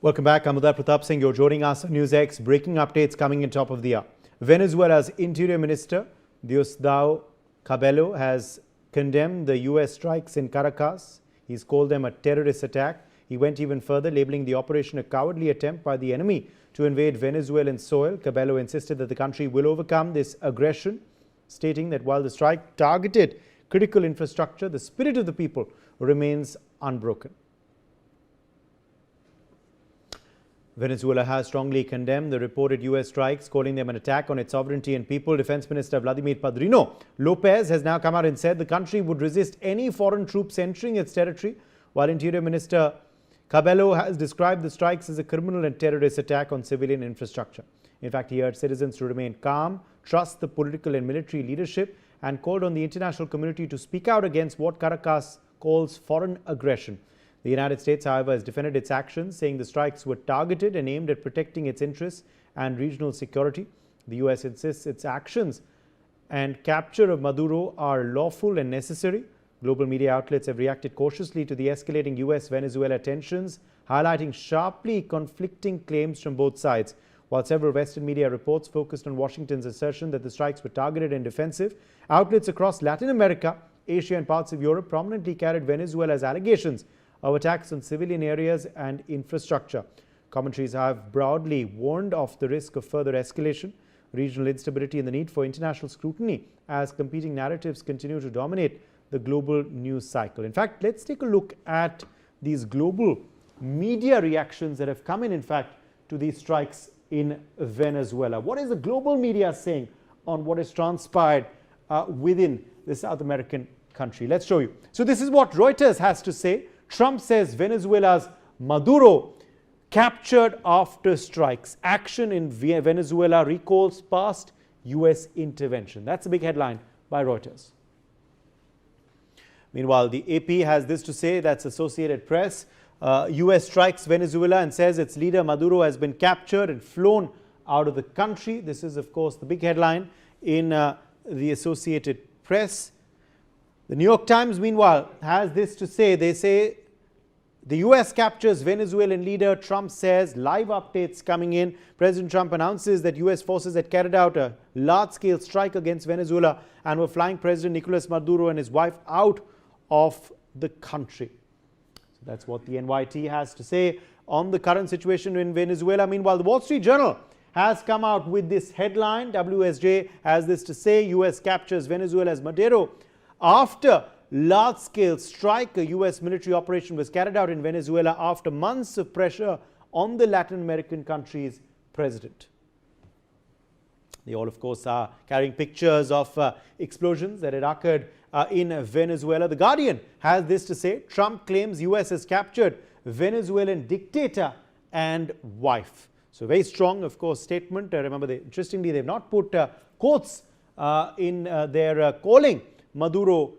Welcome back. I'm Uday Pratap Singh. You're joining us on NewsX. Breaking updates coming in top of the hour. Venezuela's Interior Minister Diosdado Cabello has condemned the U.S. strikes in Caracas. He's called them a terrorist attack. He went even further, labeling the operation a cowardly attempt by the enemy to invade Venezuelan soil. Cabello insisted that the country will overcome this aggression, stating that while the strike targeted critical infrastructure, the spirit of the people remains unbroken. Venezuela has strongly condemned the reported U.S. strikes, calling them an attack on its sovereignty and people. Defense Minister Vladimir Padrino López has now come out and said the country would resist any foreign troops entering its territory, while Interior Minister Cabello has described the strikes as a criminal and terrorist attack on civilian infrastructure. In fact, he urged citizens to remain calm, trust the political and military leadership, and called on the international community to speak out against what Caracas calls foreign aggression. The United States, however, has defended its actions, saying the strikes were targeted and aimed at protecting its interests and regional security. The U.S. insists its actions and capture of Maduro are lawful and necessary. Global media outlets have reacted cautiously to the escalating U.S.-Venezuela tensions, highlighting sharply conflicting claims from both sides. While several Western media reports focused on Washington's assertion that the strikes were targeted and defensive, outlets across Latin America, Asia and parts of Europe prominently carried Venezuela's allegations of attacks on civilian areas and infrastructure. Commentaries have broadly warned of the risk of further escalation, regional instability and the need for international scrutiny as competing narratives continue to dominate the global news cycle. In fact, let's take a look at these global media reactions that have come in fact, to these strikes in Venezuela. What is the global media saying on what has transpired within the South American country? Let's show you. So this is what Reuters has to say. Trump says Venezuela's Maduro captured after strikes. Action in Venezuela recalls past U.S. intervention. That's a big headline by Reuters. Meanwhile, the AP has this to say, that's Associated Press. U.S. strikes Venezuela and says its leader Maduro has been captured and flown out of the country. This is, of course, the big headline in the Associated Press. The New York Times, meanwhile, has this to say. They say the U.S. captures Venezuelan leader. Trump says live updates coming in. President Trump announces that U.S. forces had carried out a large-scale strike against Venezuela and were flying President Nicolas Maduro and his wife out of the country. So that's what the NYT has to say on the current situation in Venezuela. Meanwhile, the Wall Street Journal has come out with this headline. WSJ has this to say, U.S. captures Venezuela's Maduro. After large-scale strike, a U.S. military operation was carried out in Venezuela after months of pressure on the Latin American country's president. They all, of course, are carrying pictures of explosions that had occurred in Venezuela. The Guardian has this to say, Trump claims U.S. has captured Venezuelan dictator and wife. So very strong, of course, statement. Remember, interestingly, they've not put quotes in their calling Maduro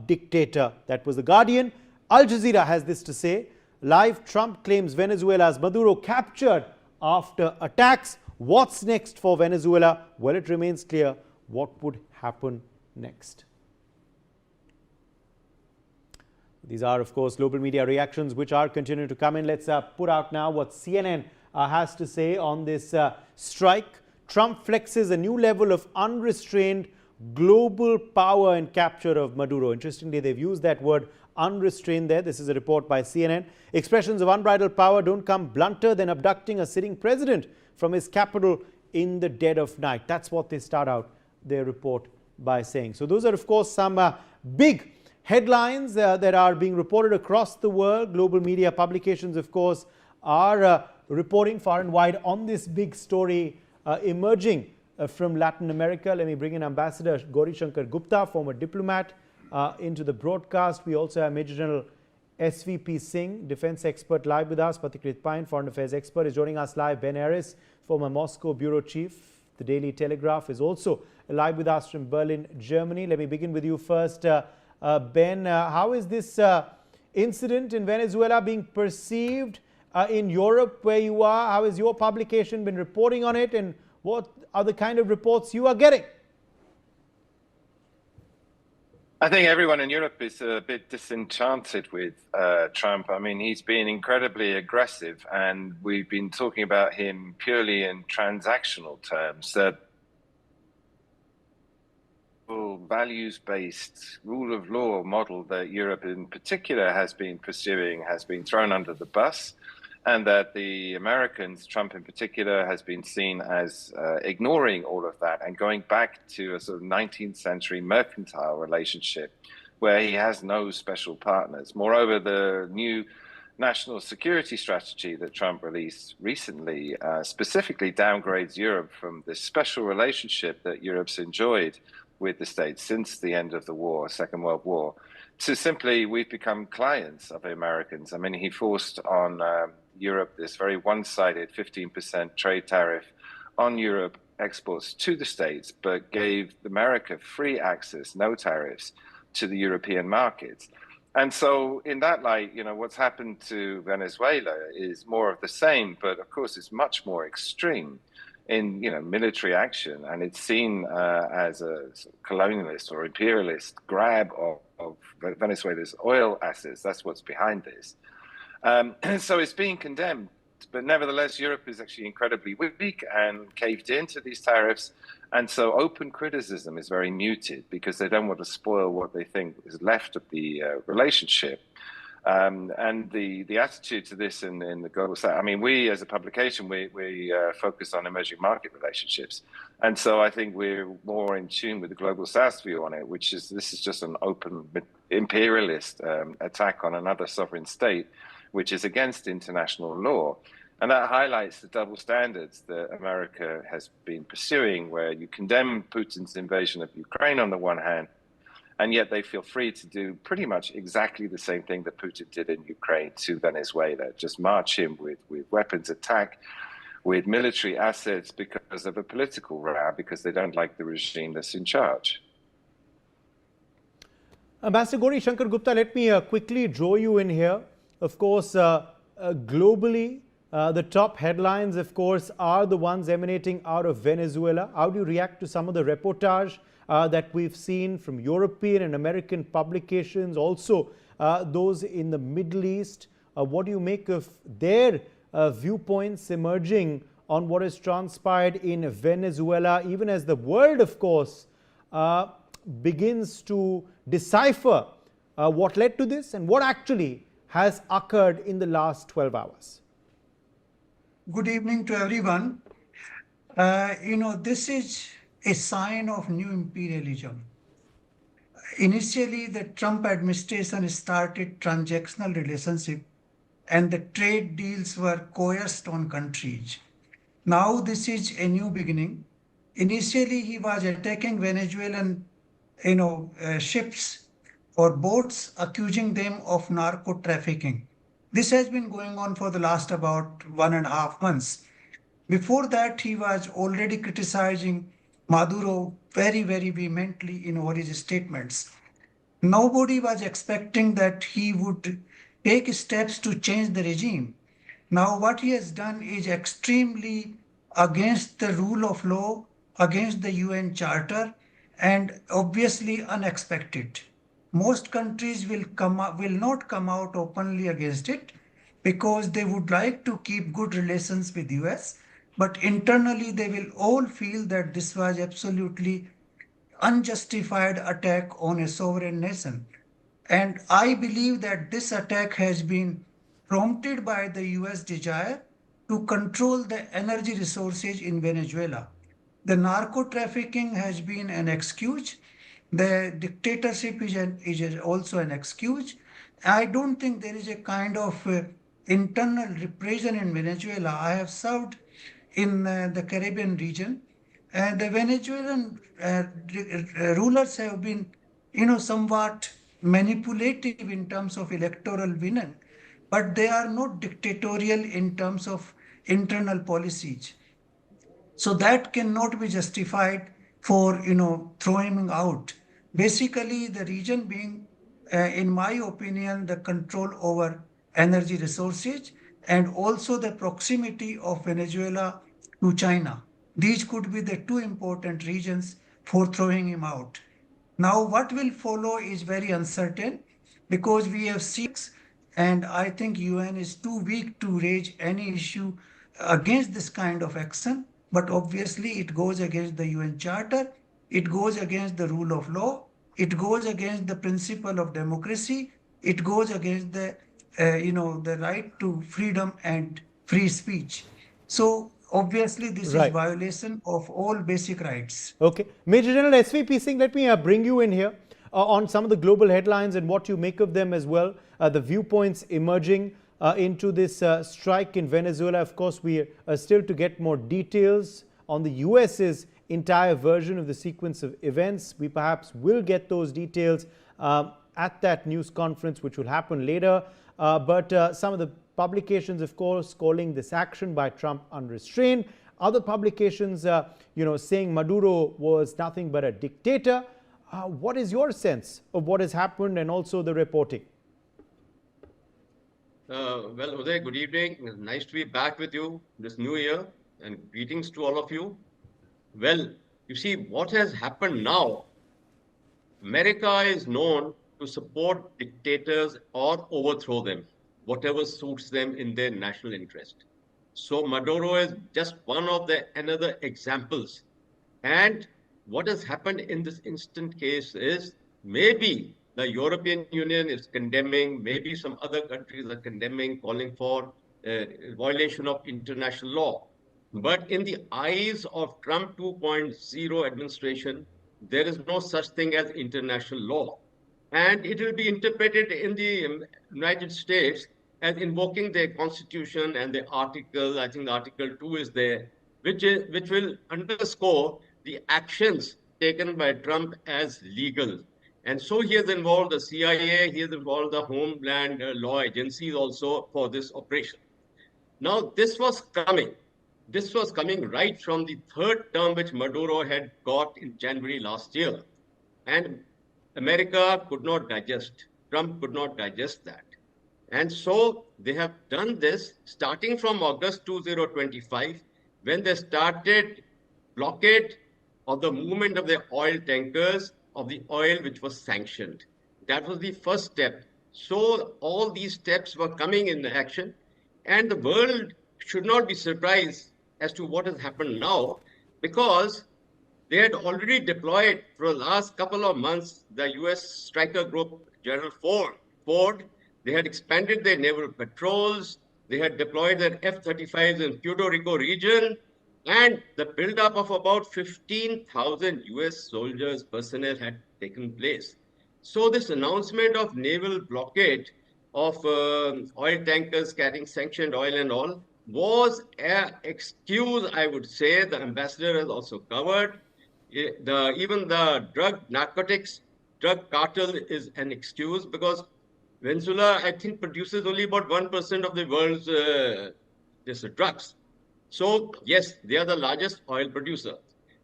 dictator. That was the Guardian. Al Jazeera has this to say, live, Trump claims Venezuela's Maduro captured after attacks. What's next for Venezuela? Well, it remains clear what would happen next. These are, of course, global media reactions which are continuing to come in. Let's put out now what CNN has to say on this strike. Trump flexes a new level of unrestrained global power and capture of Maduro. Interestingly, they've used that word unrestrained there. This is a report by CNN. Expressions of unbridled power don't come blunter than abducting a sitting president from his capital in the dead of night. That's what they start out their report by saying. So those are, of course, some big headlines that are being reported across the world. Global media publications, of course, are reporting far and wide on this big story emerging from Latin America. Let me bring in Ambassador Gauri Shankar Gupta, former diplomat, into the broadcast. We also have Major General SVP Singh, defense expert, live with us. Patikrit Pine, foreign affairs expert, is joining us live. Ben Harris, former Moscow bureau chief. The Daily Telegraph is also live with us from Berlin, Germany. Let me begin with you first. Ben, how is this incident in Venezuela being perceived in Europe where you are? How has your publication been reporting on it, and what are the kind of reports you are getting? I think everyone in Europe is a bit disenchanted with Trump. I mean, he's been incredibly aggressive, and we've been talking about him purely in transactional terms. That values-based rule of law model that Europe in particular has been pursuing has been thrown under the bus, and that the Americans, Trump in particular, has been seen as ignoring all of that and going back to a sort of 19th century mercantile relationship where he has no special partners. Moreover, the new national security strategy that Trump released recently specifically downgrades Europe from this special relationship that Europe's enjoyed with the States since the end of the war, Second World War, to simply we've become clients of the Americans. I mean, he forced on Europe this very one-sided 15% trade tariff on Europe exports to the States, but gave America free access, no tariffs, to the European markets. And so in that light, you know, what's happened to Venezuela is more of the same, but of course it's much more extreme in, you know, military action, and it's seen as a colonialist or imperialist grab of Venezuela's oil assets. That's what's behind this. So it's being condemned, but nevertheless, Europe is actually incredibly weak and caved into these tariffs. And so open criticism is very muted because they don't want to spoil what they think is left of the relationship. And the attitude to this in the global south, I mean, we as a publication, we focus on emerging market relationships. And so I think we're more in tune with the global south view on it, which is this is just an open imperialist attack on another sovereign state, which is against international law. And that highlights the double standards that America has been pursuing, where you condemn Putin's invasion of Ukraine on the one hand, and yet they feel free to do pretty much exactly the same thing that Putin did in Ukraine to Venezuela, just march him with weapons attack, with military assets because of a political row, because they don't like the regime that's in charge. Ambassador Gauri Shankar Gupta, let me quickly draw you in here. Of course, globally, the top headlines, of course, are the ones emanating out of Venezuela. How do you react to some of the reportage that we've seen from European and American publications, also those in the Middle East? What do you make of their viewpoints emerging on what has transpired in Venezuela, even as the world, of course, begins to decipher what led to this and what actually has occurred in the last 12 hours? Good evening to everyone. This is a sign of new imperialism. Initially, the Trump administration started transactional relationship and the trade deals were coerced on countries. Now this is a new beginning. Initially, he was attacking Venezuelan ships or boats, accusing them of narco trafficking. This has been going on for the last about 1.5 months. Before that, he was already criticizing Maduro very, very vehemently in all his statements. Nobody was expecting that he would take steps to change the regime. Now, what he has done is extremely against the rule of law, against the UN Charter, and obviously unexpected. Most countries will not come out openly against it because they would like to keep good relations with US, but internally they will all feel that this was absolutely unjustified attack on a sovereign nation. And I believe that this attack has been prompted by the US desire to control the energy resources in Venezuela. The narco trafficking has been an excuse. The dictatorship is also an excuse. I don't think there is a kind of internal repression in Venezuela. I have served in the Caribbean region, and the Venezuelan rulers have been, somewhat manipulative in terms of electoral winning, but they are not dictatorial in terms of internal policies. So that cannot be justified for, throwing him out. Basically, the region being, in my opinion, the control over energy resources and also the proximity of Venezuela to China. These could be the two important reasons for throwing him out. Now, what will follow is very uncertain because we have seen, and I think UN is too weak to raise any issue against this kind of action. But obviously, it goes against the UN Charter, it goes against the rule of law, it goes against the principle of democracy, it goes against the the right to freedom and free speech. So obviously, this is Right. violation of all basic rights. Okay. Major General SVP Singh, let me bring you in here on some of the global headlines and what you make of them as well. The viewpoints emerging into this strike in Venezuela. Of course, we are still to get more details on the US's entire version of the sequence of events. We perhaps will get those details at that news conference, which will happen later. But some of the publications, of course, calling this action by Trump unrestrained. Other publications, saying Maduro was nothing but a dictator. What is your sense of what has happened and also the reporting? Well, Uday, good evening. Nice to be back with you this new year, and greetings to all of you. Well, you see, what has happened now, America is known to support dictators or overthrow them, whatever suits them in their national interest. So Maduro is just one of the another examples. And what has happened in this instant case is maybe the European Union is condemning, maybe some other countries are condemning, calling for violation of international law. But in the eyes of Trump 2.0 administration, there is no such thing as international law. And it will be interpreted in the United States as invoking their constitution and the article, I think Article 2 is there, which will underscore the actions taken by Trump as legal. And so he has involved the CIA, he has involved the Homeland Law agencies also for this operation. Now, this was coming. This was coming right from the third term which Maduro had got in January last year. And America could not digest, Trump could not digest that. And so they have done this starting from August 2025, when they started blockade of the movement of the oil tankers of the oil which was sanctioned. That was the first step. So all these steps were coming in action, and the world should not be surprised as to what has happened now, because they had already deployed for the last couple of months the US striker group General Ford. They had expanded their naval patrols. They had deployed their F-35s in Puerto Rico region, and the buildup of about 15,000 US soldiers personnel had taken place. So this announcement of naval blockade of oil tankers carrying sanctioned oil and all was an excuse, I would say. The ambassador has also covered. Even the narcotics drug cartel is an excuse, because Venezuela, I think, produces only about 1% of the world's drugs. So, yes, they are the largest oil producer.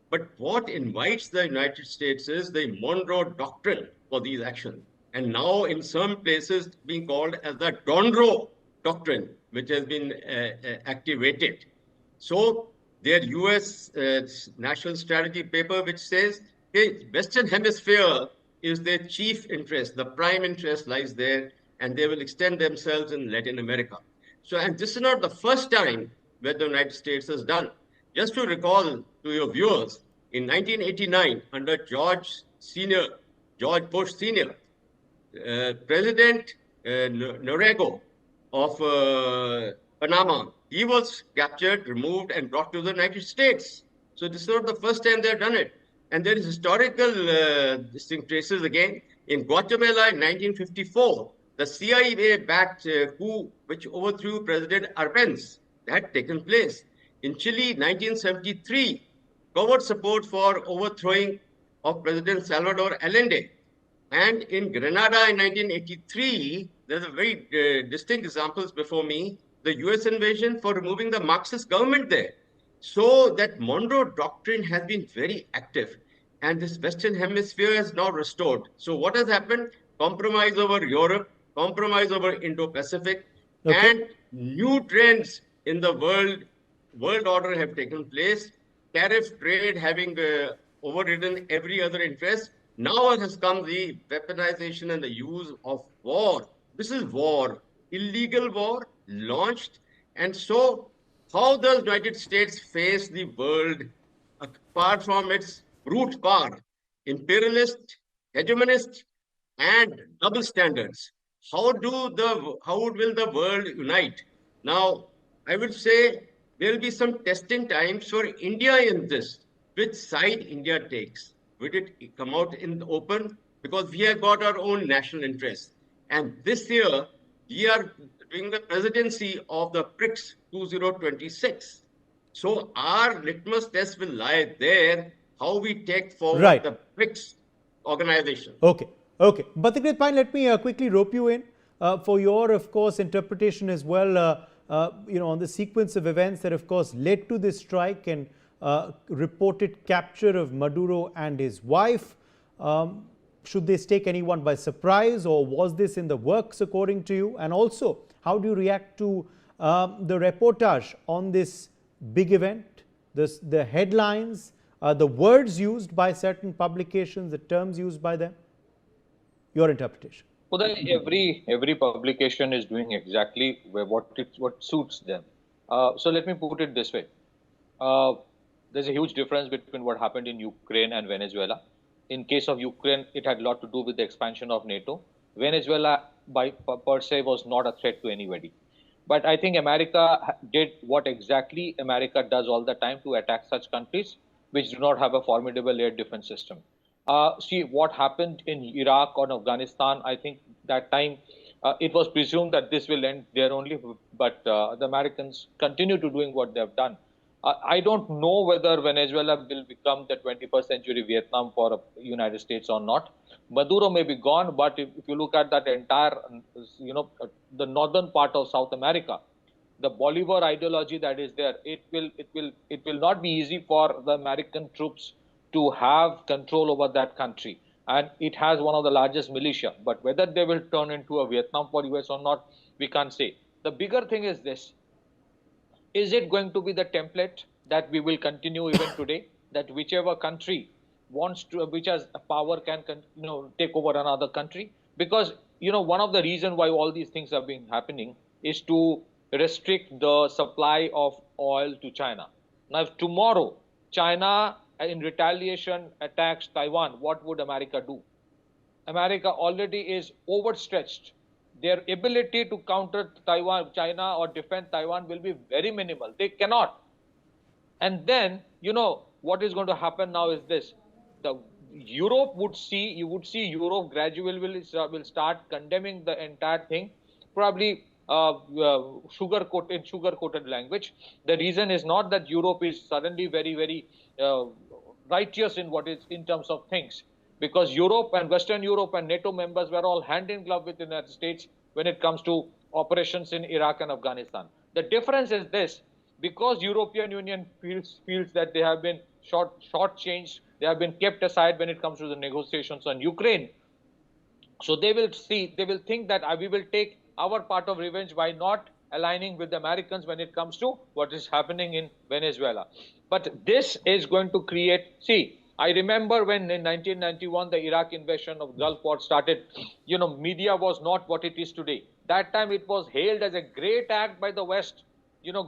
But what invites the United States is the Monroe Doctrine for these actions. And now, in some places, being called as the Donroe Doctrine, which has been activated. So, their US national strategy paper, which says, hey, Western Hemisphere is their chief interest. The prime interest lies there, and they will extend themselves in Latin America. So, and this is not the first time where the United States has done. Just to recall to your viewers, in 1989, under George Bush Sr., President Noriega of Panama, he was captured, removed, and brought to the United States. So this is not the first time they've done it. And there is historical traces again. In Guatemala in 1954, the CIA-backed coup which overthrew President Arbenz had taken place. In Chile, 1973, covert support for overthrowing of President Salvador Allende. And in Grenada in 1983, there's a very distinct examples before me, the US invasion for removing the Marxist government there. So that Monroe Doctrine has been very active, and this Western Hemisphere is now restored. So what has happened? Compromise over Europe, compromise over Indo-Pacific, and new trends in the world order have taken place. Tariff trade having overridden every other interest. Now has come the weaponization and the use of war. This is war, illegal war launched. And so, how does United States face the world apart from its brute power, imperialist, hegemonist, and double standards? How will the world unite? Now, I would say there will be some testing times for India in this. Which side India takes? Will it come out in the open? Because we have got our own national interests. And this year, we are doing the presidency of the BRICS 2026. So our litmus test will lie there, how we take forward Right. the BRICS organization. Okay, okay. But the great point, let me quickly rope you in for your, of course, interpretation as well, on the sequence of events that, of course, led to this strike and reported capture of Maduro and his wife. Should this take anyone by surprise, or was this in the works according to you? And also, how do you react to the reportage on this big event, the headlines, the words used by certain publications, the terms used by them? Your interpretation. Well, every publication is doing exactly what suits them. So let me put it this way. There's a huge difference between what happened in Ukraine and Venezuela. In case of Ukraine, it had a lot to do with the expansion of NATO. Venezuela, per se, was not a threat to anybody. But I think America did what exactly America does all the time to attack such countries which do not have a formidable air defense system. See what happened in Iraq or Afghanistan. I think that time it was presumed that this will end there only, but the Americans continue to doing what they have done. I don't know whether Venezuela will become the 21st century Vietnam for the United States or not. Maduro may be gone, but if you look at that entire, the northern part of South America, the Bolivar ideology that is there, it will not be easy for the American troops to have control over that country. And it has one of the largest militia. But whether they will turn into a Vietnam for US or not, we can't say. The bigger thing is this. Is it going to be the template that we will continue even today? That whichever country wants to, which has power, can take over another country? Because one of the reasons why all these things have been happening is to restrict the supply of oil to China. Now, if tomorrow China in retaliation attacks Taiwan, what would America do? America already is overstretched. Their ability to counter China or defend Taiwan will be very minimal. They cannot. And then, what is going to happen now is this. You would see Europe gradually will start condemning the entire thing, probably sugar-coated language. The reason is not that Europe is suddenly very, very righteous in terms of things. Because Europe and Western Europe and NATO members were all hand in glove with the United States when it comes to operations in Iraq and Afghanistan. The difference is this: because European Union feels that they have been shortchanged, they have been kept aside when it comes to the negotiations on Ukraine. So they will think that we will take our part of revenge by not aligning with the Americans when it comes to what is happening in Venezuela. But this is going to create, I remember when in 1991, the Iraq invasion of Gulf War started, media was not what it is today. That time it was hailed as a great act by the West,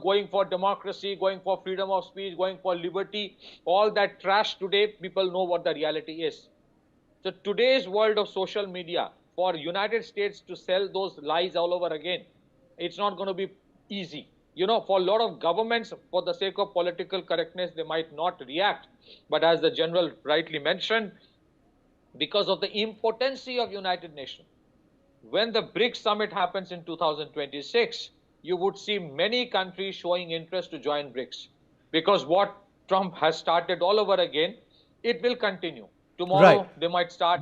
going for democracy, going for freedom of speech, going for liberty, all that trash. Today, people know what the reality is. So today's world of social media, for United States to sell those lies all over again, it's not going to be easy. For a lot of governments, for the sake of political correctness, they might not react. But as the general rightly mentioned, because of the impotency of United Nations, when the BRICS summit happens in 2026, you would see many countries showing interest to join BRICS. Because what Trump has started all over again, it will continue. Tomorrow, They might start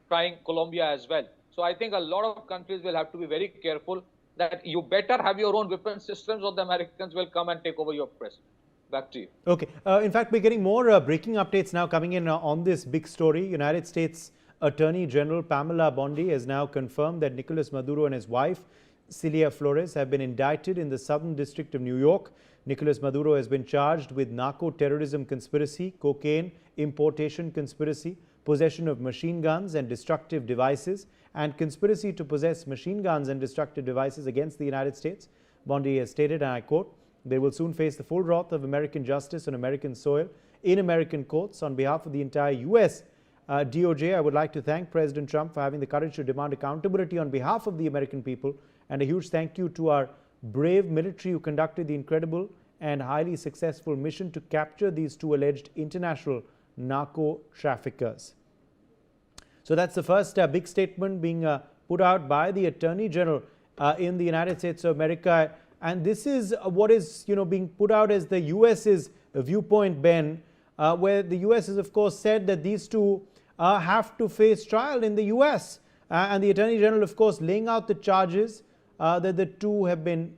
trying Colombia as well. So I think a lot of countries will have to be very careful that you better have your own weapon systems or the Americans will come and take over your press. Back to you. Okay. In fact, we're getting more breaking updates now coming in on this big story. United States Attorney General Pamela Bondi has now confirmed that Nicolas Maduro and his wife, Celia Flores, have been indicted in the Southern District of New York. Nicolas Maduro has been charged with narco-terrorism conspiracy, cocaine importation conspiracy, possession of machine guns and destructive devices, and conspiracy to possess machine guns and destructive devices against the United States. Bondi has stated, and I quote, "They will soon face the full wrath of American justice on American soil in American courts." On behalf of the entire U.S. DOJ, I would like to thank President Trump for having the courage to demand accountability on behalf of the American people, and a huge thank you to our brave military who conducted the incredible and highly successful mission to capture these two alleged international narco traffickers. So that's the first big statement being put out by the Attorney General in the United States of America, and this is what is being put out as the US's viewpoint, Ben, where the US has of course said that these two have to face trial in the US, and the Attorney General of course laying out the charges that the two have been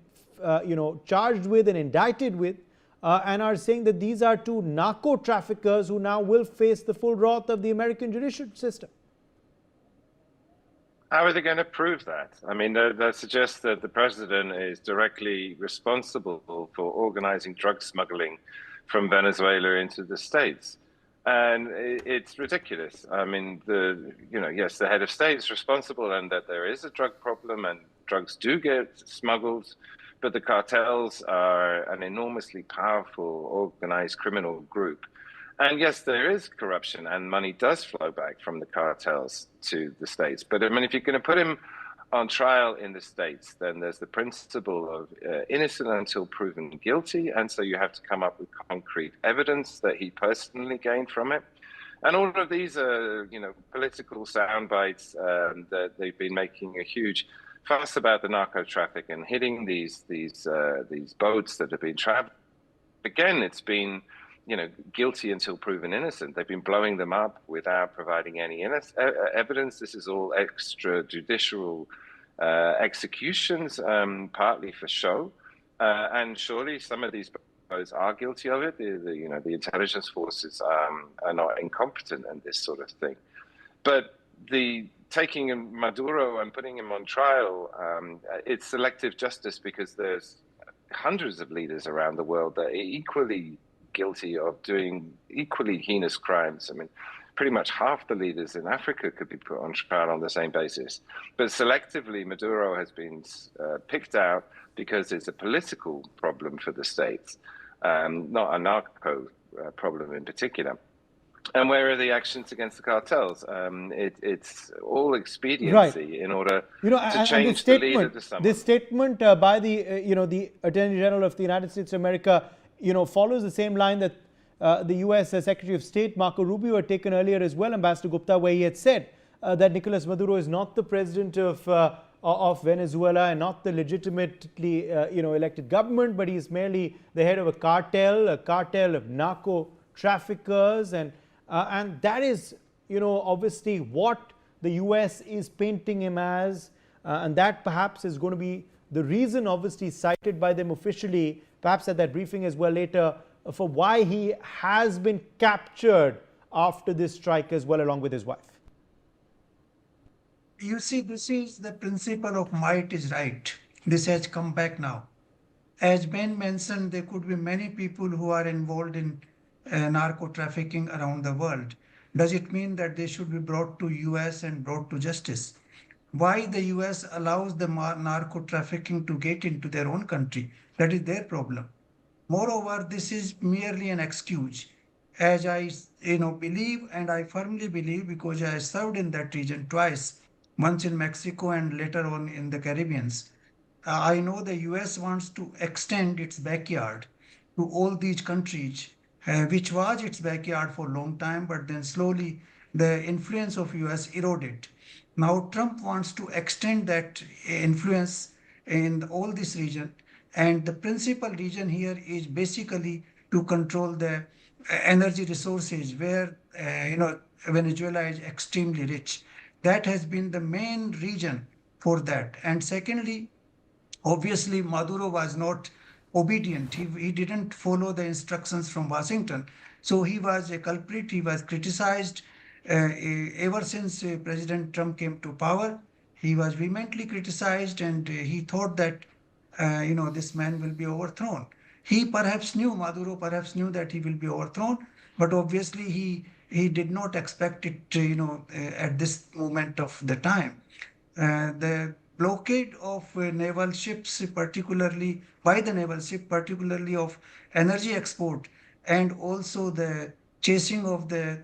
charged with and indicted with, and are saying that these are two narco traffickers who now will face the full wrath of the American judicial system. How are they going to prove that? I mean, that suggests that the president is directly responsible for organizing drug smuggling from Venezuela into the States. And it's ridiculous. I mean, yes, the head of state is responsible and that there is a drug problem and drugs do get smuggled, but the cartels are an enormously powerful organized criminal group. And yes, there is corruption and money does flow back from the cartels to the States. But I mean, if you're going to put him on trial in the States, then there's the principle of innocent until proven guilty. And so you have to come up with concrete evidence that he personally gained from it. And all of these are, political sound bites that they've been making a huge fuss about the narco traffic and hitting these boats that have been traveling. Again, it's been guilty until proven innocent. They've been blowing them up without providing any evidence. This is all extrajudicial executions, partly for show. And surely some of these boats are guilty of it. The intelligence forces are not incompetent in this sort of thing. But the taking Maduro and putting him on trial, it's selective justice because there's hundreds of leaders around the world that are equally guilty of doing equally heinous crimes. I mean, pretty much half the leaders in Africa could be put on trial on the same basis. But selectively, Maduro has been picked out because it's a political problem for the states, not a narco problem in particular. And where are the actions against the cartels? It's all expediency in order to change the leader to someone. This statement by the the Attorney General of the United States of America follows the same line that the U.S. Secretary of State Marco Rubio had taken earlier as well, Ambassador Gupta, where he had said that Nicolas Maduro is not the president of Venezuela and not the legitimately elected government, but he is merely the head of a cartel of narco traffickers, and that is obviously what the U.S. is painting him as, and that perhaps is going to be the reason, obviously cited by them officially, perhaps at that briefing as well later, for why he has been captured after this strike as well, along with his wife. You see, this is the principle of might is right. This has come back now. As Ben mentioned, there could be many people who are involved in narco trafficking around the world. Does it mean that they should be brought to US and brought to justice? Why the US allows the narco trafficking to get into their own country? That is their problem. Moreover, this is merely an excuse. As I believe, and I firmly believe, because I served in that region twice, once in Mexico and later on in the Caribbean. I know the US wants to extend its backyard to all these countries, which was its backyard for a long time, but then slowly the influence of US eroded. Now Trump wants to extend that influence in all this region. And the principal reason here is basically to control the energy resources where, Venezuela is extremely rich. That has been the main reason for that. And secondly, obviously, Maduro was not obedient. He didn't follow the instructions from Washington. So he was a culprit. He was criticized ever since President Trump came to power. He was vehemently criticized, and he thought that this man will be overthrown. Maduro perhaps knew that he will be overthrown, but obviously he he did not expect it, at this moment of the time. The blockade of naval ships, particularly by the naval ship, particularly of energy export, and also the chasing of the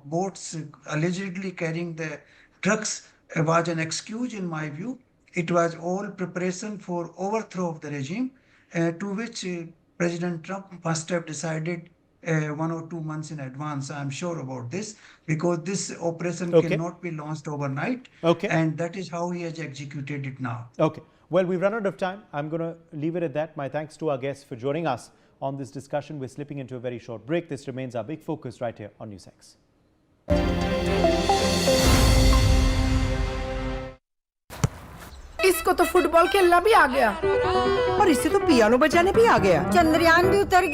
boats allegedly carrying the drugs was an excuse in my view. It was all preparation for overthrow of the regime, to which President Trump must have decided 1 or 2 months in advance. I'm sure about this, because this operation Okay. cannot be launched overnight. Okay. And that is how he has executed it now. Okay. Well, we've run out of time. I'm going to leave it at that. My thanks to our guests for joining us on this discussion. We're slipping into a very short break. This remains our big focus right here on NewsX. इसको तो football खेलना भी आ गया और इसे तो piano बजाने भी आ गया। चंद्रयान भी उतर गया।